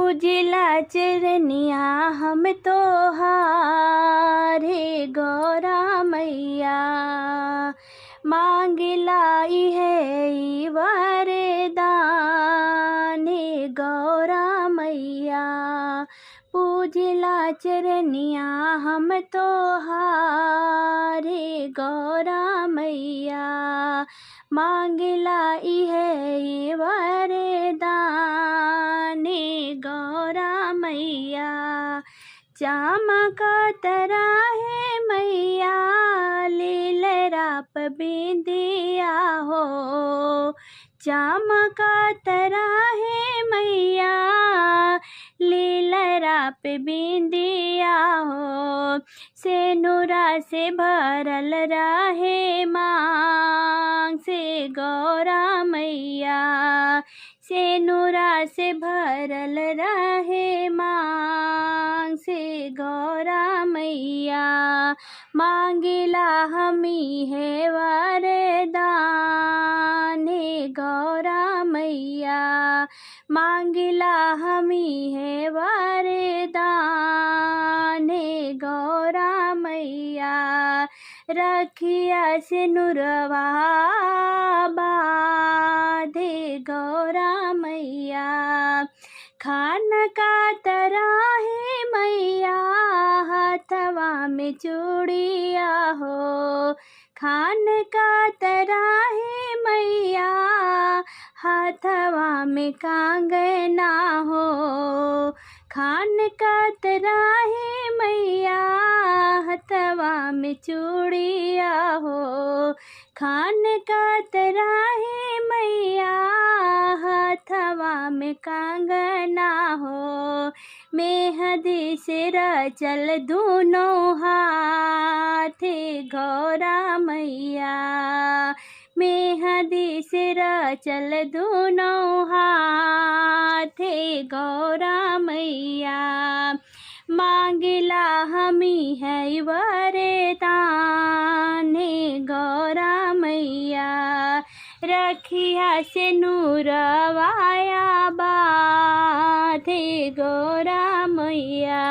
पूजिला चरनिया हम तोहार हे गौरा मैया। मांगिला इहे वरदान हे गौरा मैया। पूजिला चरनिया हम तोहार हे गौरा मैया। मांगिला इहे वरदान हे गौरा मैया। चमकत रहे मैया लीलरा पे बिंदिया हो। चमकत रहे मैया लीलरा पे बिंदिया हो। सेनुरा से भरल रहे मांग से गौरा मैया। सेनुरा से भरल रहे मांग से गौरा मैया। मांगिला हमी है वरदान हे गौरा मैया। मांगिला हमी है वरदान हे गौरा मैया। रखिया सिनुरवा बाधे गौरा मैया। खान का तरह है मैया हाथवा में चूड़िया हो। खान का तरह है मैया हाथवा में कंगना हो। खान का तरह है मैया हाथवा में चूड़िया हो। खान का तरह है मैया हाथवा में कंगना हो। मेहंदी से रचल दोनों हाथ गौरा मैया। मेहंदी से रचल दोनों हाथ गौरा मैया। मांगिला हमी है वरदान हे गौरा मैया। रखिया से नूरवाया बाधे गौरा मैया।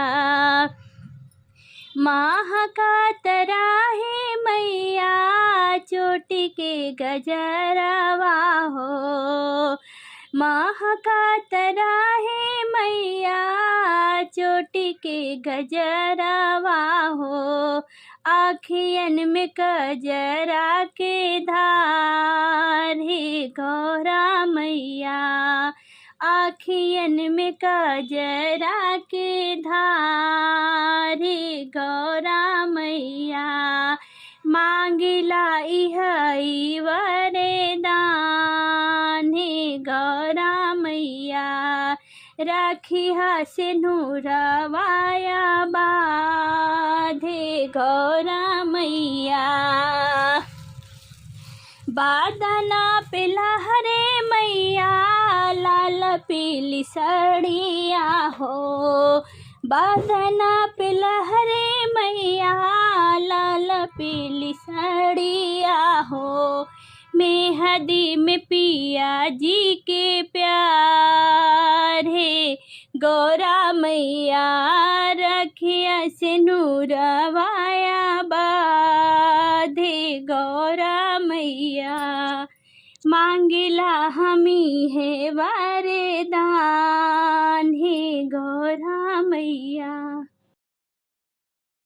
महकत रहे मैया चोटी के गजरवा हो। महकत रहे मैया चोटी के गजरवा हो। आँखियन में गजरा के धार हे गौरा मैया। आँखियन में गजरा के धार हे गौरा मैया। मांगिला इहे वरदान हे गौरा मैया। रखिया से नूरवाया बाधे गौरा मैया। बादना पे लहरे मैया लाल पीली सड़िया हो। बादना पे लहरे मैया लाल पीली सड़िया हो। मेहंदी में पिया जी के प्यार है गौरा मैया। रखिया से नूरवाया बाधे गौरा मैया। मांगिला हमी है वरदान हे गौरा मैया।